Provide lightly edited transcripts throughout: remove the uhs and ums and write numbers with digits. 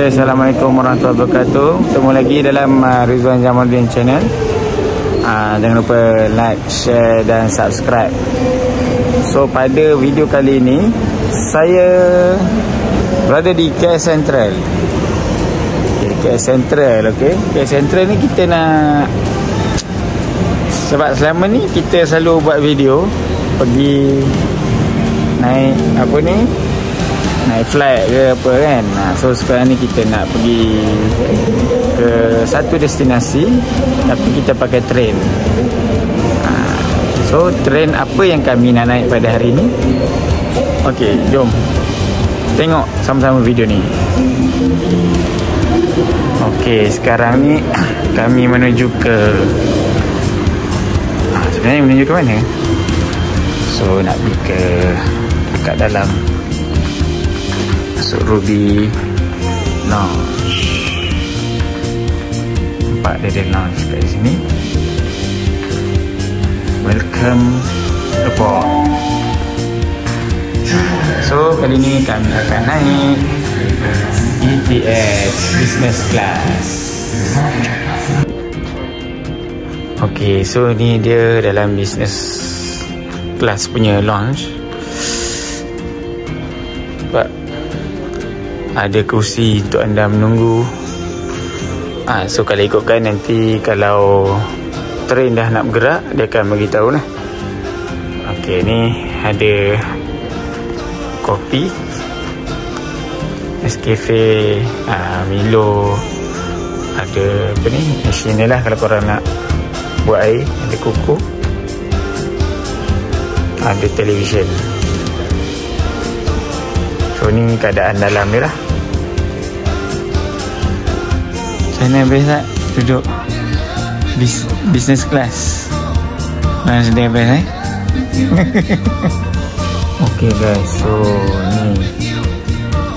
Okay, Assalamualaikum warahmatullahi wabarakatuh. Ketemu lagi dalam Rizwan Jamaluddin channel. Jangan lupa like, share dan subscribe. So pada video kali ini saya berada di KL Sentral. KL Sentral, okey. KL Sentral ni kita nak, sebab selama ni kita selalu buat video pergi naik apa ni, naik flight ke apa kan. So sekarang ni kita nak pergi ke satu destinasi tapi kita pakai train. So train apa yang kami nak naik pada hari ni? Okey, jom tengok sama-sama video ni. Okey, sekarang ni kami menuju ke, sebenarnya menuju ke mana? So nak pergi ke dekat dalam, masuk Ruby Lounge. Nampak dia ada lounge kat sini. Welcome aboard. So kali ni kami akan naik ETS Business Class. Okay, so ni dia dalam business class punya lounge. Sebab ada kursi untuk anda menunggu. So kalau ikutkan nanti kalau train dah nak bergerak, dia akan beritahu lah. Okay, ni ada kopi, Nescafe, Milo, ada apa ni, mesin ni lah kalau korang nak buat air, ada kuku, ada televisyen. So ni keadaan dalam dia lah. Macam mana best tak duduk business class? Mana sedih best Okay guys, so ni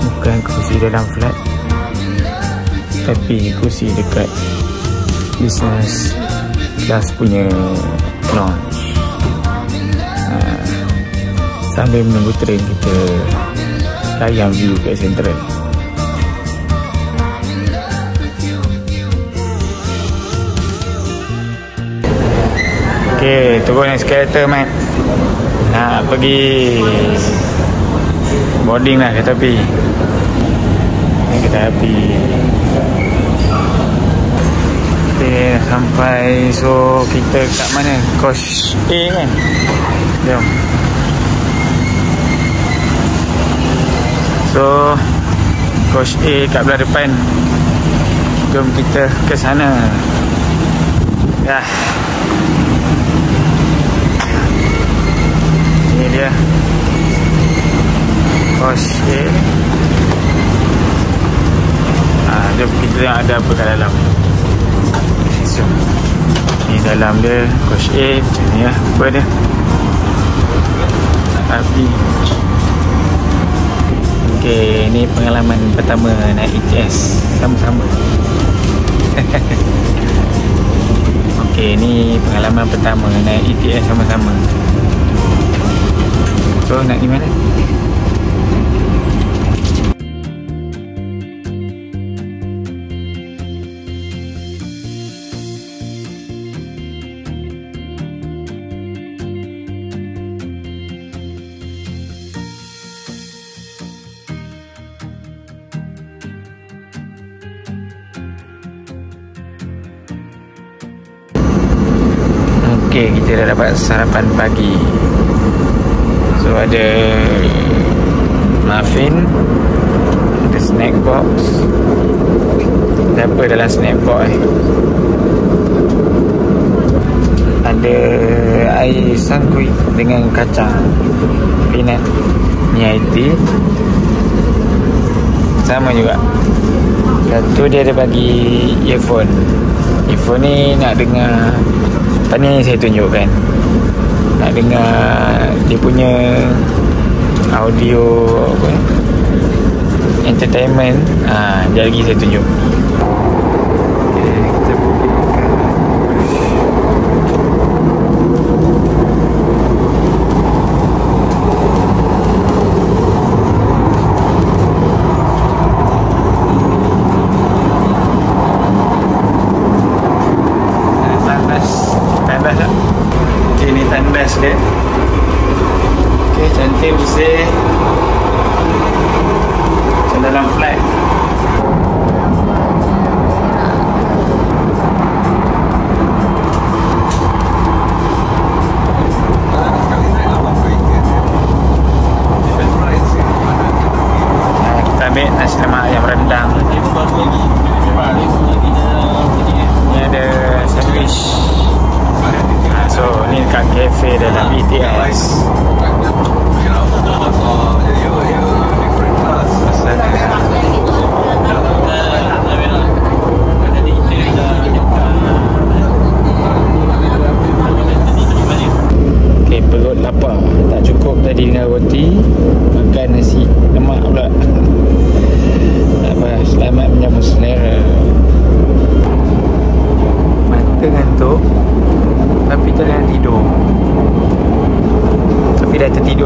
bukan kursi dalam flat, tapi kursi dekat business class punya lounge. Sambil menunggu train kita layang view kat Sentral. Okay, turun eskalator mat. Nak pergi boarding lah kereta api. Ni kereta api. Okay, sampai. So kita kat mana? Coach A kan? Jom. So Coach A kat belah depan. Jom kita ke sana. Ya. Ini dia Coach A. Jom kita tengok ada apa kat dalam. So, ni dalam dia Coach A. Macam ni lah apa dia. Api. Okay, ni pengalaman pertama naik ETS sama-sama. Okay, ni pengalaman pertama naik ETS sama-sama. So, nak di mana? Okay, kita dah dapat sarapan pagi. So ada muffin, ada snack box. Ada apa dalam snack box Ada air sangkuit dengan kacang, peanut. Ni IT sama juga. Satu dia ada bagi earphone. Earphone ni nak dengar, tadi saya tunjukkan, nak dengar dia punya audio apa, entertainment. Dia lagi saya tunjuk. Okay, kita pergi ke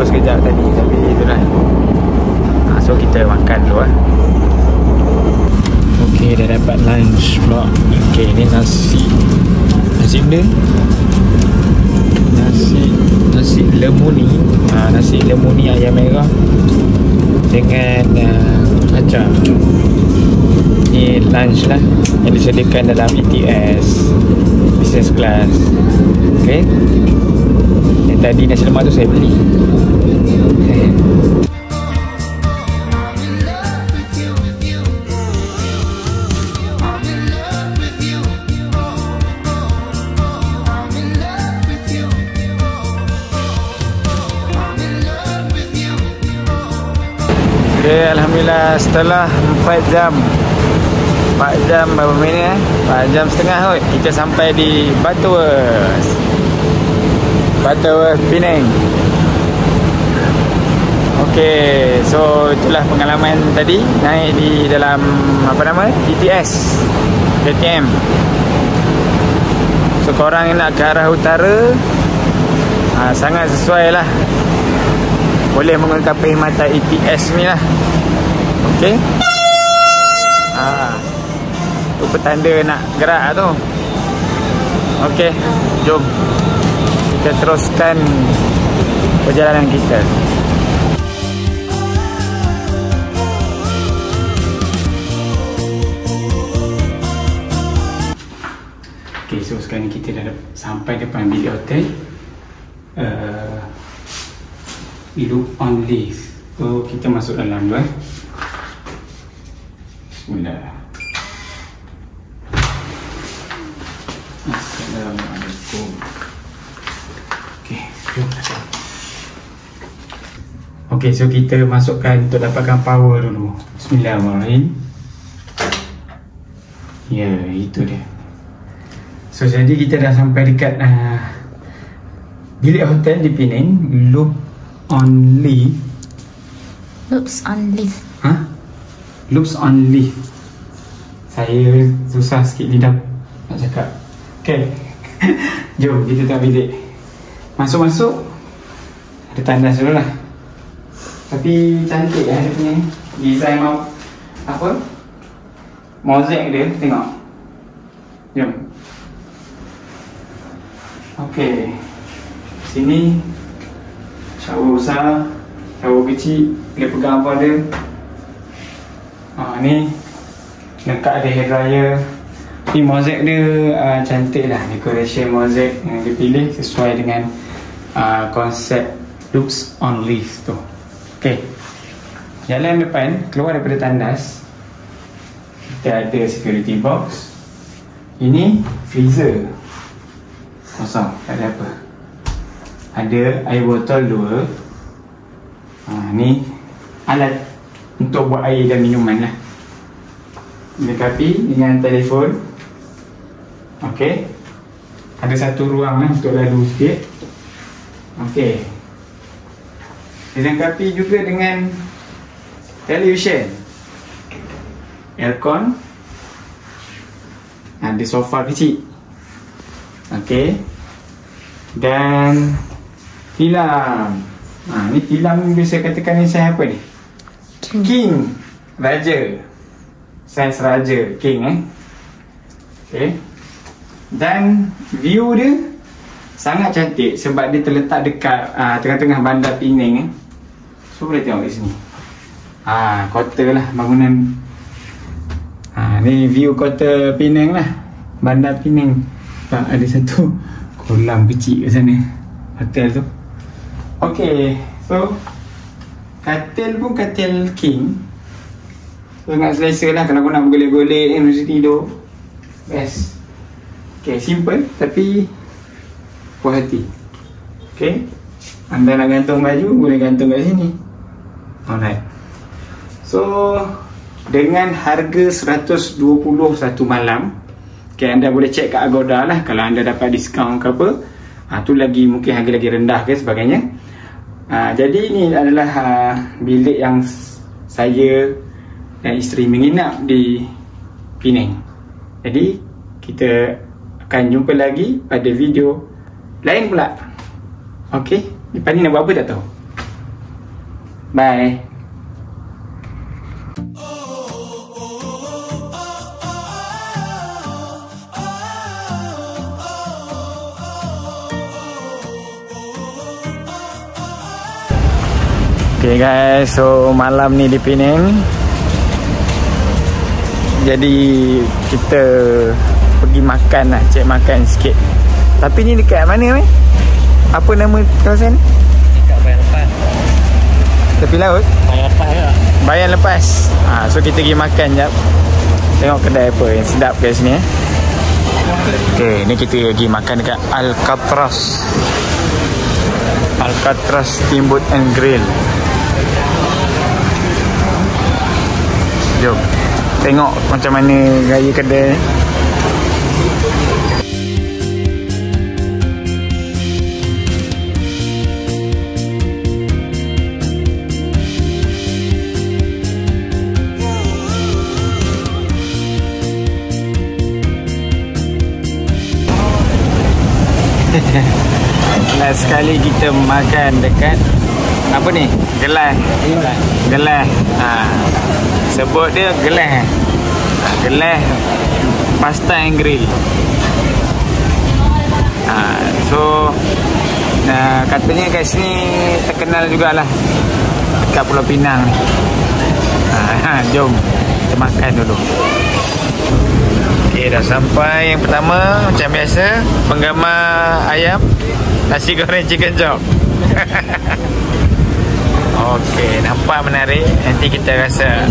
video sekejap tadi, tapi itulah. So kita makan dulu lah. Okay, dah dapat lunch pula. Okay, ni nasi benda, nasi lemuni, nasi lemuni ayam merah dengan kacang. Ni lunch lah yang disediakan dalam ETS business class. Okay, yang tadi nasi lemak tu saya beli. Okay, alhamdulillah setelah 4 jam berapa minit 4 jam setengah kot, kita sampai di Butterworth Penang. Okay, so itulah pengalaman tadi naik di dalam apa nama ETS KTM. So korang yang nak ke arah utara, sangat sesuai lah, boleh menggunakan perkhidmatan ETS ni lah. Okay, tu petanda nak gerak tu. Okay, jom kita teruskan perjalanan kita. Okay, so sekarang ni kita dah sampai depan bilik hotel. Loop on leave. So kita masuk dalam dulu. Bismillah. Assalamualaikum. Okay, jom. Okay, so kita masukkan untuk dapatkan power dulu. Bismillahirrahmanirrahim. Ya, itu dia. So jadi kita dah sampai dekat bilik hotel di Penang. Loops on leaf. Loops on leaf. Saya susah sikit lidah nak cakap. Okay. Jom kita tengok bilik. Masuk-masuk ada tandas dulu lah. Tapi cantik lah dia punya design apa, mozaik dia. Tengok. Jom. Okay, sini shower besar, shower kecil, boleh pegang apa dia. Ni lengkap ada hair dryer. Ni mozaik dia cantik lah, decoration mozaik yang dipilih sesuai dengan konsep loops on leaf tu. Okay, jalan depan, keluar daripada tandas, kita ada security box. Ini freezer kosong, tak ada apa. Ada air botol 2. Ni alat untuk buat air dan minuman lah. Dilengkapi dengan telefon. Okey, ada satu ruang lah untuk lalu sikit. Okey, dilengkapi juga dengan television, aircon, ada sofa kecil. Okey, dan tilam. Ni tilam ni biasa katakan ni saiz apa ni? King. Raja. Saiz raja. King Okay. Dan view dia sangat cantik sebab dia terletak dekat tengah-tengah bandar Penang. So boleh tengok di sini. Kota lah bangunan. Ni view kota Penang lah, bandar Penang. Ada satu kolam kecil kat sana hotel tu. Okay, so katil pun katil king. So sangat selesa lah kalau kau nak bergolek-golek mesti tidur. Best. Okay, simple tapi puas hati. Okay, anda nak gantung baju boleh gantung kat sini. Alright. So dengan harga 120 satu malam, okay, anda boleh cek kat Agoda lah kalau anda dapat diskaun ke apa. Tu lagi mungkin harga lagi rendah ke sebagainya. Jadi ini adalah bilik yang saya dan isteri menginap di Penang. Jadi kita akan jumpa lagi pada video lain pula. Okey, lepas ni nak buat apa tak tahu. Bye. Okay guys, so malam ni di Penang. Jadi kita pergi makan nak cek makan sikit. Tapi ni dekat mana ni? Apa nama kawasan ni? Dekat Bayan Lepas. Tepi laut? Bayan Lepas ke? Bayan Lepas. So kita pergi makan jap. Tengok kedai apa yang sedap kat sini Okay, ni kita pergi makan dekat Alcatraz. Alcatraz Steamboat and Grill. Jom tengok macam mana gaya kedai. Last sekali kita makan dekat apa ni? Gelas. Gelas. Sebut dia gelas. Gelas pasta and grill. So katanya kat sini terkenal jugalah dekat Pulau Pinang ni. Jom kita makan dulu. Okay, dah sampai yang pertama. Macam biasa, penggemar ayam, nasi goreng chicken chop. Okey, nampak menarik. Nanti kita rasa.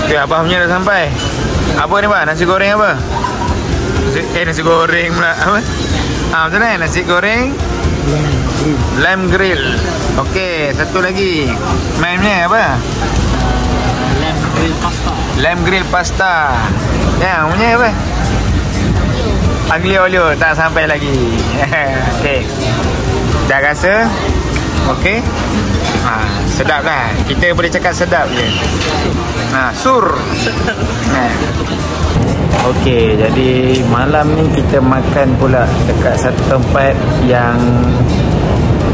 Okay, abah punya dah sampai. Apa ni bang? Nasi goreng apa? Nasi goreng pula. Apa? Macam mana? Nasi goreng lamb grill. Okey, satu lagi. Mainnya apa? Lamb grill pasta. Yang punya apa? Aglio olio tak sampai lagi. Okey. Dah rasa? Okey. Sedap lah. Kita boleh cakap sedap je. Sur. Okey, jadi malam ni kita makan pula dekat satu tempat yang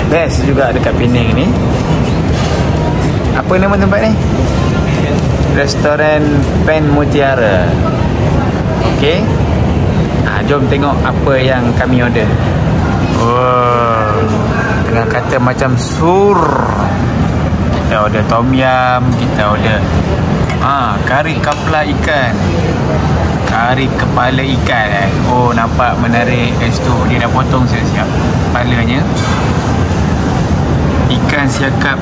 best juga dekat Penang ni. Apa nama tempat ni? Restoran Pen Mutiara. Okey. Jom tengok apa yang kami order. Dengan kata macam sur. Kita order tom yum, kita order kari kapla ikan. Kari kepala ikan nampak menarik kat situ. Dia dah potong siap-siap kepalanya. Ikan siakap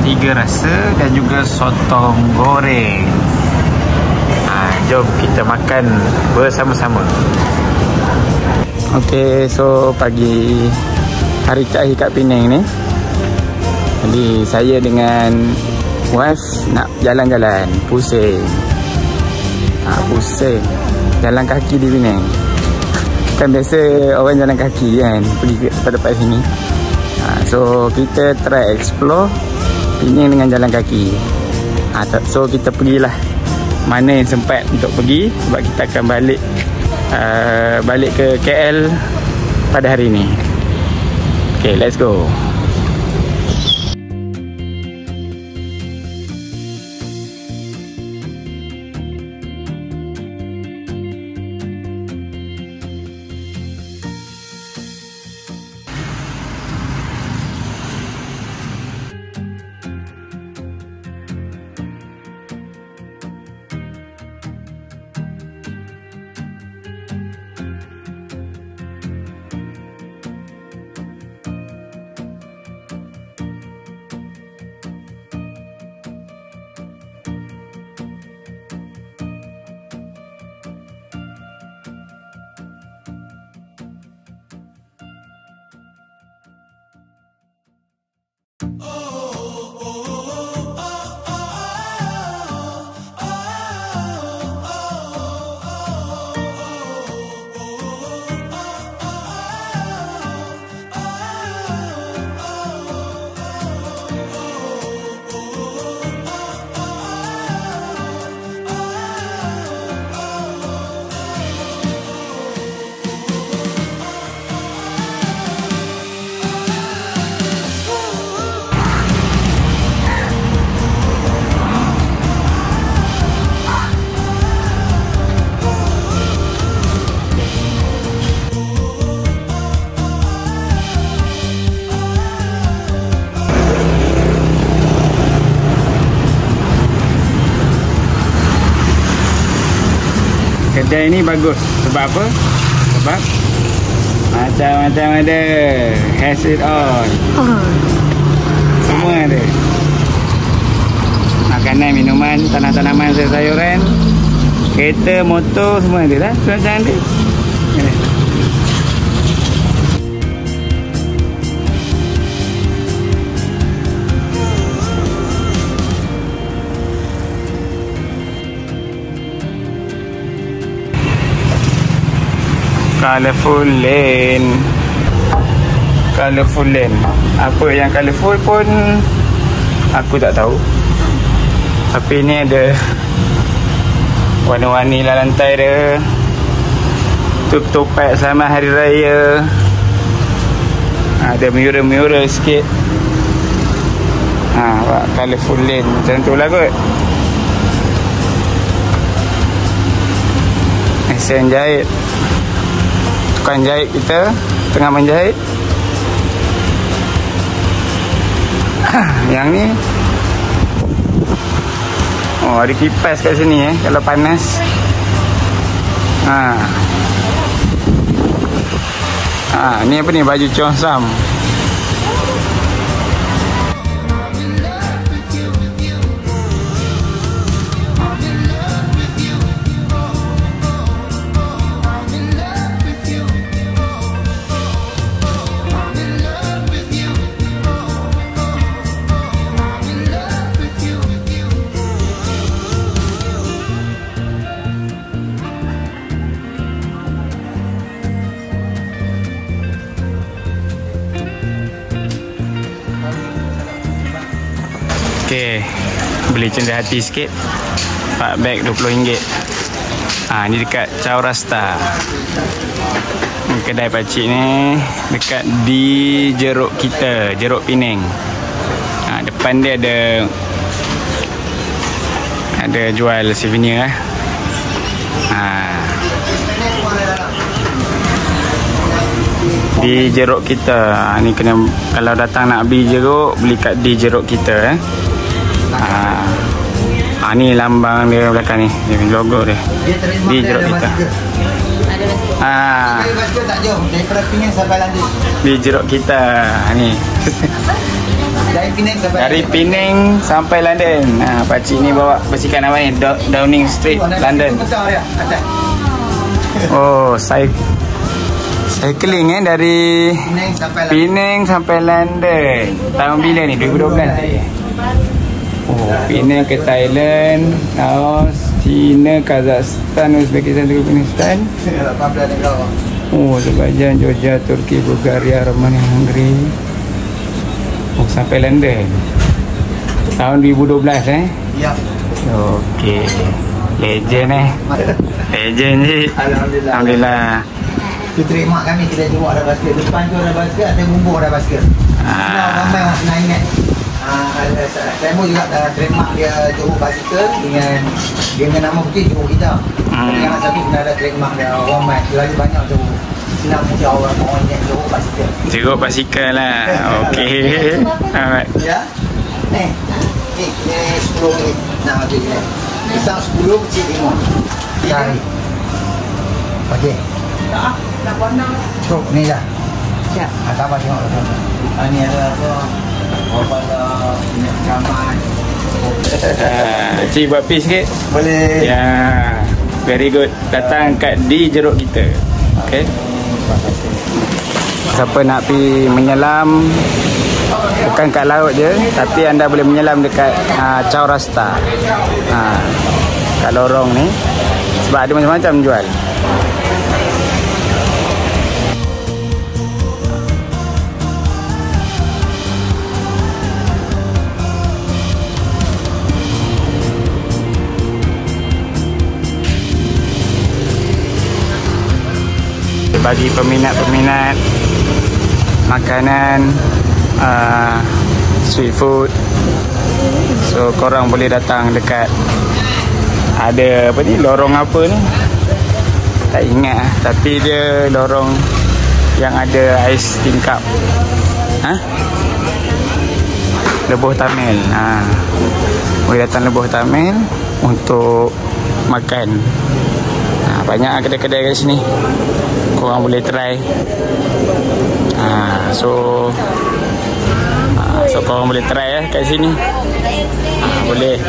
3 rasa dan juga sotong goreng. Jom kita makan bersama-sama. Okey, so pagi hari terakhir kat Penang ni. Jadi saya dengan wife nak jalan-jalan, pusing. Pusing jalan kaki di Penang. Kan biasa orang jalan kaki kan, pergi ke tempat sini. So kita try explore Penang dengan jalan kaki. So kita pergilah mana yang sempat untuk pergi, sebab kita akan balik ke KL pada hari ini. Okay, let's go. kedai ni bagus. Sebab apa? Sebab macam-macam ada. Has it all. Semua ada. Makanan, minuman, tanah-tanaman, sayur-sayuran, kereta, motor, semua ada lah. Macam ada. Colourful lane. Colourful lane. Apa yang colourful pun aku tak tahu. Tapi ni ada warna-warni lah lantai dia. Tutup selamat hari raya. Ada mural-mural sikit. Colourful lane. Macam tu lah kot. Mesin jahit. Tukang jahit kita tengah menjahit. Yang ni ada kipas kat sini kalau panas. Ni apa ni, baju Cheongsam. Okey, beli cenderung hati sikit. Pak beg RM20. Ni dekat Chaurasta. Kedai pakcik ni dekat di Jeruk kita, Jeruk Penang. Depan dia ada jual souvenir . Di Jeruk kita. Ni kena, kalau datang nak beli jeruk, beli kat di Jeruk kita . Ni lambang dia belakang ni, logo dia. Di Jeruk kita. Di Jeruk kita ni. Dari Penang sampai London. Pakcik ni bawa bersihkan apa ni, Downing Street, London. Oh, cycling dari Penang sampai London. Tahun bila ni? 2012 tadi. Penang ke Thailand, Laos, China, Kazakhstan, Uzbekistan, Turkmenistan. Azerbaijan, Georgia, Turki, Bulgaria, Romania, Hungary. Sampai London. Tahun 2012 Ya. Okey. Legend Legend je. Alhamdulillah. Itu trademark kami, kita jual ada basket. Depan tu ada basket, ada bumbung ada basket. Ramai orang nak ingat. Saya pun juga trademark dia Johor Bicycle dengan nama putih Johor kita. Tapi yang satu kena ada trademark dia ramai. Lagi banyak tu senang mudah orang ingat Johor Bicycle. Johor Bicycle lah. Okey. Alright. Ya. Ni 10 minit nak habis ni. Besar 10, kecil 5. Cari. Okey. Nak pandang. Cuk, ni dah. Siap. Tambah tengok. Ni ada apa? Cik buat pis sikit? Boleh. Ya, very good. Datang kat di Jeruk kita. Okay. Siapa nak pergi menyelam, bukan kat laut je, tapi anda boleh menyelam dekat Chaurasta. Kat lorong ni. Sebab ada macam-macam jual. Bagi peminat-peminat makanan, street food, so korang boleh datang dekat, ada apa ni, lorong apa ni, tak ingat lah. Tapi dia lorong yang ada ais tingkap, Lebuh Tamil. Boleh datang Lebuh Tamil untuk makan. Banyak kedai-kedai kat sini, korang boleh try. So korang boleh try kat sini.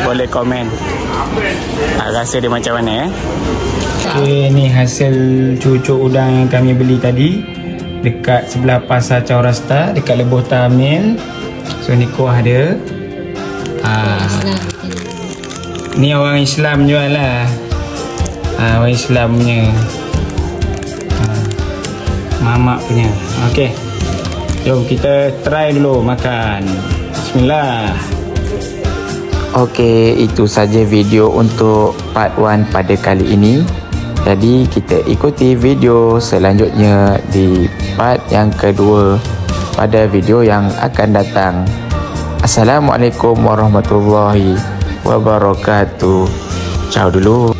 Boleh komen rasa dia macam mana. Okay, ni hasil cucuk udang yang kami beli tadi dekat sebelah pasar Chaurasta, dekat Lebuh Tamil. So ni kuah dia. Ni orang Islam jual lah. Orang Islam punya, mamak punya. Okey, jom kita try dulu makan. Bismillah. Okey, itu saja video untuk part 1 pada kali ini. Jadi kita ikuti video selanjutnya di part yang kedua pada video yang akan datang. Assalamualaikum warahmatullahi wabarakatuh. Ciao dulu.